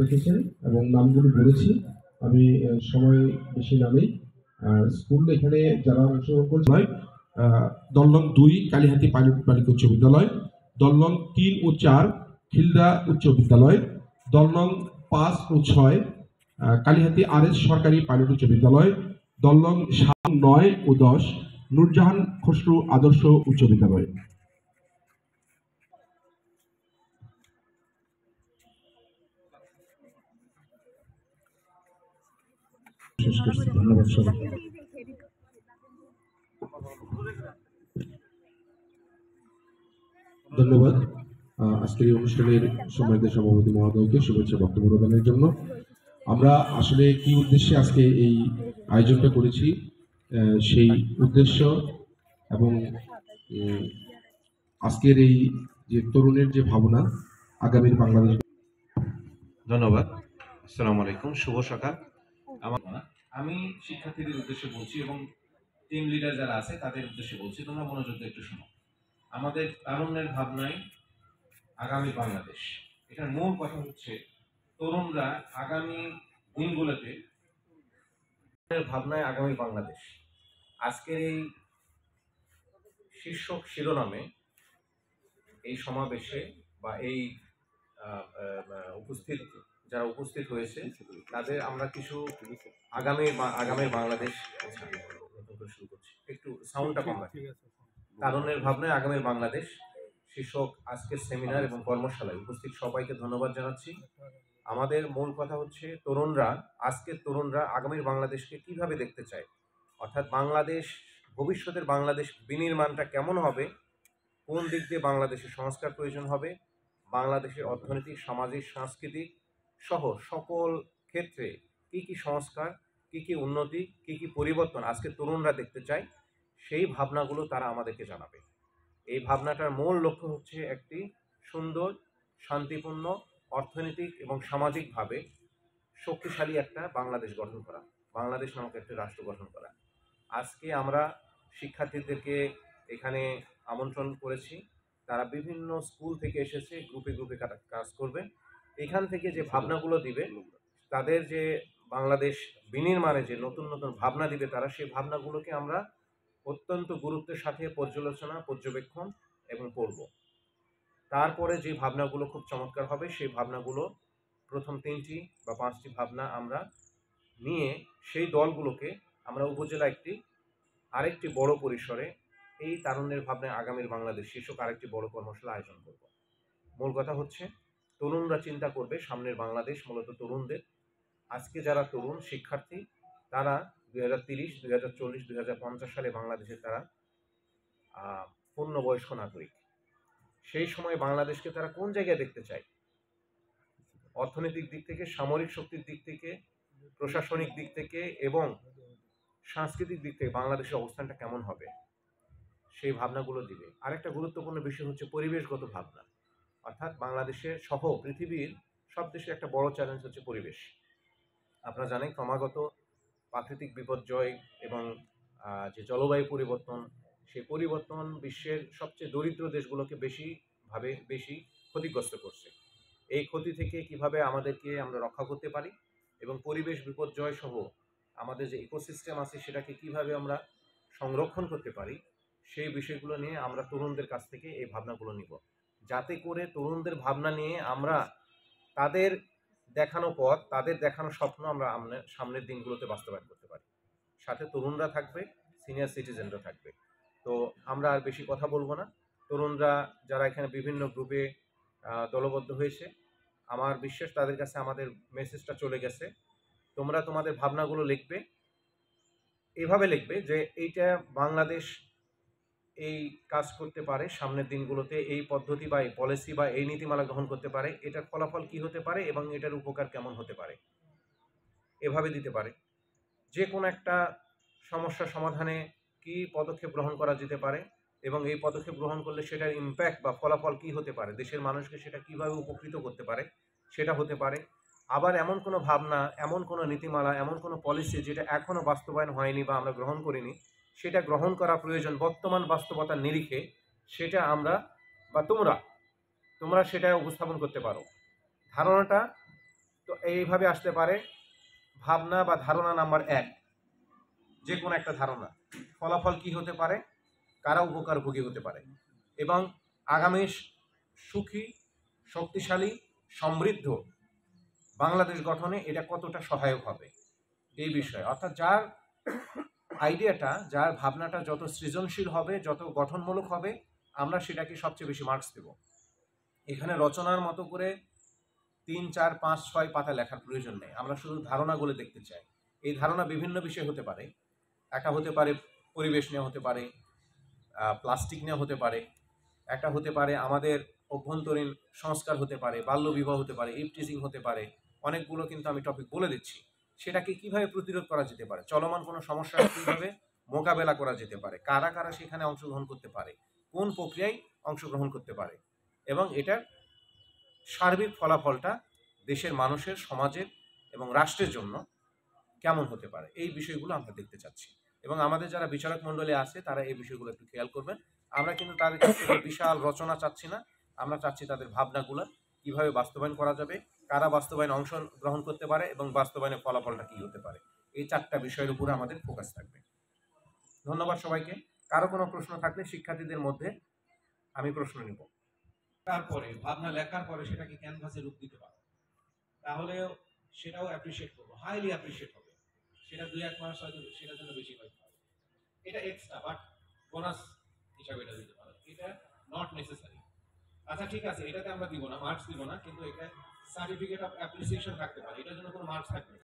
দেখেছেন এবং নামগুলো বলেছি। আমি সময় বেশি না নেই। স্কুল এখানে যারা অংশগ্রহণ করছে দল নং 2 কালীহাতি পাইলট বালিকা উচ্চ বিদ্যালয়, দল নং 3 ও 4 খিলদা উচ্চ বিদ্যালয়, দল নং 5 ও 6 কালীহাতি RS সরকারি পাইলট উচ্চ বিদ্যালয়, দল নং 7, 9 ও 10 নূরজাহান খসরু আদর্শ উচ্চ বিদ্যালয়। ধন্যবাদ সবাইকে। ধন্যবাদ আজকের এই অনুষ্ঠানের সম্মানিত সভাপতি মহোদয়কে শুভেচ্ছা বক্তব্য প্রদানের জন্য। আমরা আসলে কি উদ্দেশ্যে আজকে এই আয়োজনটা করেছি, সেই উদ্দেশ্য এবং আজকের এই যে তরুণের যে ভাবনা আগামীর বাংলাদেশ। ধন্যবাদ। আসসালামু আলাইকুম, শুভ সকাল। আমি শিক্ষার্থীদের উদ্দেশ্যে বলছি এবং টিম লিডার যারা আছে তাদের উদ্দেশ্যে বলছি, তোমরা মনোযোগ দিয়ে একটু শোনো। আমাদের তারুণ্যের ভাবনায় আগামী বাংলাদেশ, এটার মূল কথা হচ্ছে তরুণরা আগামী দিনগুলোতে ভাবনায় আগামী বাংলাদেশ। আজকের এই শীর্ষক শিরোনামে এই সমাবেশে বা এই যারা উপস্থিত হয়েছে তাদের আমরা কিছু আগামীর বাংলাদেশ শুরু করছি। একটু সাউন্ডটা কম রাখি। তারুণ্যের ভাবনায় আগামীর বাংলাদেশ শীর্ষক আজকের সেমিনার এবং কর্মশালায় উপস্থিত সবাইকে ধন্যবাদ জানাচ্ছি। আমাদের মূল কথা হচ্ছে আজকের তরুণরা আগামীর বাংলাদেশকে কিভাবে দেখতে চায়, অর্থাৎ ভবিষ্যতের বাংলাদেশ বিনির্মাণটা কেমন হবে, কোন দিক দিয়ে বাংলাদেশের সংস্কার প্রয়োজন হবে, বাংলাদেশের অর্থনৈতিক, সামাজিক, সাংস্কৃতিক সহ সকল ক্ষেত্রে কি কি সংস্কার, কি কি উন্নতি, কি কি পরিবর্তন আজকে তরুণরা দেখতে চায়, সেই ভাবনাগুলো তারা আমাদেরকে জানাবে। এই ভাবনাটার মূল লক্ষ্য হচ্ছে একটি সুন্দর, শান্তিপূর্ণ, অর্থনৈতিক এবং সামাজিকভাবে শক্তিশালী একটা বাংলাদেশ গঠন করা, বাংলাদেশ নামক একটি রাষ্ট্র গঠন করা। আজকে আমরা শিক্ষার্থীদেরকে এখানে আমন্ত্রণ করেছি। তারা বিভিন্ন স্কুল থেকে এসেছে, গ্রুপে গ্রুপে কাজ করবে। এখান থেকে যে ভাবনাগুলো দিবে, তাদের যে বাংলাদেশ বিনির্মাণে যে নতুন নতুন ভাবনা দিবে তারা, সেই ভাবনাগুলোকে আমরা অত্যন্ত গুরুত্বের সাথে পর্যবেক্ষণ এবং পড়ব। তারপরে যে ভাবনাগুলো খুব চমৎকার হবে, সেই ভাবনাগুলো প্রথম 3টি বা 5টি ভাবনা আমরা নিয়ে সেই দলগুলোকে আমরা উপজেলা আরেকটি বড় পরিসরে এই তারুণ্যের ভাবনায় আগামীর বাংলাদেশ শীর্ষক আরেকটি বড় কর্মশালা আয়োজন করব। মূল কথা হচ্ছে তরুণরা চিন্তা করবে সামনের বাংলাদেশ মূলত তরুণদের। আজকে যারা তরুণ শিক্ষার্থী তারা 2030, 2040, 2050 সালে বাংলাদেশে তারা পূর্ণবয়স্ক নাগরিক। সেই সময় বাংলাদেশকে তারা কোন জায়গায় দেখতে চায়, অর্থনৈতিক দিক থেকে, সামরিক শক্তির দিক থেকে, প্রশাসনিক দিক থেকে এবং সাংস্কৃতিক দিক থেকে বাংলাদেশের অবস্থানটা কেমন হবে, সেই ভাবনাগুলো দিবে। আরেকটা গুরুত্বপূর্ণ বিষয় হচ্ছে পরিবেশগত ভাবনা, অর্থাৎ বাংলাদেশের সহ পৃথিবীর সব দেশের একটা বড় চ্যালেঞ্জ হচ্ছে পরিবেশ। আপনারা জানেন ক্রমাগত প্রাকৃতিক বিপর্যয় এবং যে জলবায়ু পরিবর্তন, সেই পরিবর্তন বিশ্বের সবচেয়ে দরিদ্র দেশগুলোকে বেশি ক্ষতিগ্রস্ত করছে। এই ক্ষতি থেকে কিভাবে আমরা রক্ষা করতে পারি এবং পরিবেশ বিপর্যয় সহ আমাদের যে ইকোসিস্টেম আছে সেটাকে কিভাবে আমরা সংরক্ষণ করতে পারি, সেই বিষয়গুলো নিয়ে আমরা তরুণদের কাছ থেকে এই ভাবনাগুলো নিব, যাতে করে তরুণদের ভাবনা নিয়ে আমরা তাদের দেখানো পথ, তাদের দেখানো স্বপ্ন আমরা সামনের দিনগুলোতে বাস্তবায়ন করতে পারি। সাথে তরুণরা থাকবে, সিনিয়র সিটিজেনরা থাকবে। তো আমরা আর বেশি কথা বলবো না। তরুণরা যারা এখানে বিভিন্ন গ্রুপে দলবদ্ধ হয়েছে, আমার বিশ্বাস তাদের কাছে আমাদের মেসেজটা চলে গেছে। তোমরা তোমাদের ভাবনাগুলো লিখবে, এভাবে লিখবে যে এইটা বাংলাদেশ এই কাজ করতে পারে সামনের দিনগুলোতে, এই পদ্ধতি বা এই পলিসি বা এই নীতিমালা গ্রহণ করতে পারে, এটার ফলাফল কি হতে পারে এবং এটার উপকার কেমন হতে পারে, এভাবে দিতে পারে। যে কোনো একটা সমস্যা সমাধানে কি পদক্ষেপ গ্রহণ করা যেতে পারে এবং এই পদক্ষেপ গ্রহণ করলে সেটার ইম্প্যাক্ট বা ফলাফল কি হতে পারে, দেশের মানুষকে সেটা কিভাবে উপকৃত করতে পারে সেটা হতে পারে। আবার এমন কোনো ভাবনা, এমন কোনো নীতিমালা, এমন কোনো পলিসি যেটা এখনও বাস্তবায়ন হয়নি বা আমরা গ্রহণ করিনি, সেটা গ্রহণ করা প্রয়োজন বর্তমান বাস্তবতার নিরিখে, সেটা আমরা বা তোমরা সেটা উপস্থাপন করতে পারো। ধারণাটা তো এইভাবে আসতে পারে ভাবনা বা ধারণা নাম্বার 1, যে কোনো একটা ধারণা। ফলাফল কি হতে পারে, কারা উপকারভোগী হতে পারে, এবং আগামী সুখী, শক্তিশালী, সমৃদ্ধ বাংলাদেশ গঠনে এটা কতটা সহায়ক হবে এই বিষয়ে। অর্থাৎ যার আইডিয়াটা, যার ভাবনাটা যত সৃজনশীল হবে, যত গঠনমূলক হবে, আমরা সেটাকে সবচেয়ে বেশি মার্কস দেব। এখানে রচনার মতো করে 3, 4, 5, 6 পাতা লেখার প্রয়োজন নেই। আমরা শুধু ধারণাগুলো দেখতে চাই। এই ধারণা বিভিন্ন বিষয় হতে পারে। একটা হতে পারে পরিবেশ নিয়ে, হতে পারে প্লাস্টিক নিয়ে, হতে পারে একটা হতে পারে আমাদের অভ্যন্তরীণ সংস্কার, হতে পারে বাল্যবিবাহ, হতে পারে ইভটিজিং, হতে পারে। অনেকগুলো কিন্তু আমি টপিক বলে দিচ্ছি। সেটাকে কিভাবে প্রতিরোধ করা যেতে পারে, চলমান কোনো সমস্যা কিভাবে মোকাবেলা করা যেতে পারে, কারা কারা সেখানে অংশগ্রহণ করতে পারে, কোন প্রক্রিয়ায় অংশগ্রহণ করতে পারে, এবং এটার সার্বিক ফলাফলটা দেশের মানুষের, সমাজের এবং রাষ্ট্রের জন্য কেমন হতে পারে, এই বিষয়গুলো আমরা দেখতে চাচ্ছি। এবং আমাদের যারা বিচারক মণ্ডলী আছে তারা এই বিষয়গুলো একটু খেয়াল করবেন। আমরা কিন্তু তাদের কাছ থেকে বিশাল রচনা চাচ্ছি না, আমরা চাচ্ছি তাদের ভাবনাগুলো কিভাবে বাস্তবায়ন করা যাবে, কারা বাস্তবায়নে অংশগ্রহণ করতে পারে এবং বাস্তবায়নের ফলাফলটা কি হতে পারে। এই 4টা বিষয়ের উপরে আমাদের ফোকাস থাকবে। ধন্যবাদ সবাইকে। কারো কোনো প্রশ্ন থাকলে শিক্ষার্থীদের মধ্যে আমি প্রশ্ন নিব। তারপরে ভাবনা লেখার পরে সেটাকে ক্যানভাসে রূপ দিতে পারো, তাহলে সেটাও অ্যাপ্রিশিয়েট করবো, হাইলি অ্যাপ্রিশিয়েট হবে। সেটা 2-1 মাস হয়তো সেটার জন্য বেশি পাইতে হবে। এটা এক্সট্রা, বাট বোনাস হিসাবে এটা দিতে পারো, এটা নট নেসেসারি। আচ্ছা ঠিক আছে, এটাতে আমরা দিব না, মার্কস দিব না, কিন্তু এটা সার্টিফিকেট অফ অ্যাপ্রিসিয়েশন থাকতে পারে, এটার জন্য কোনো মার্কস থাকবে না।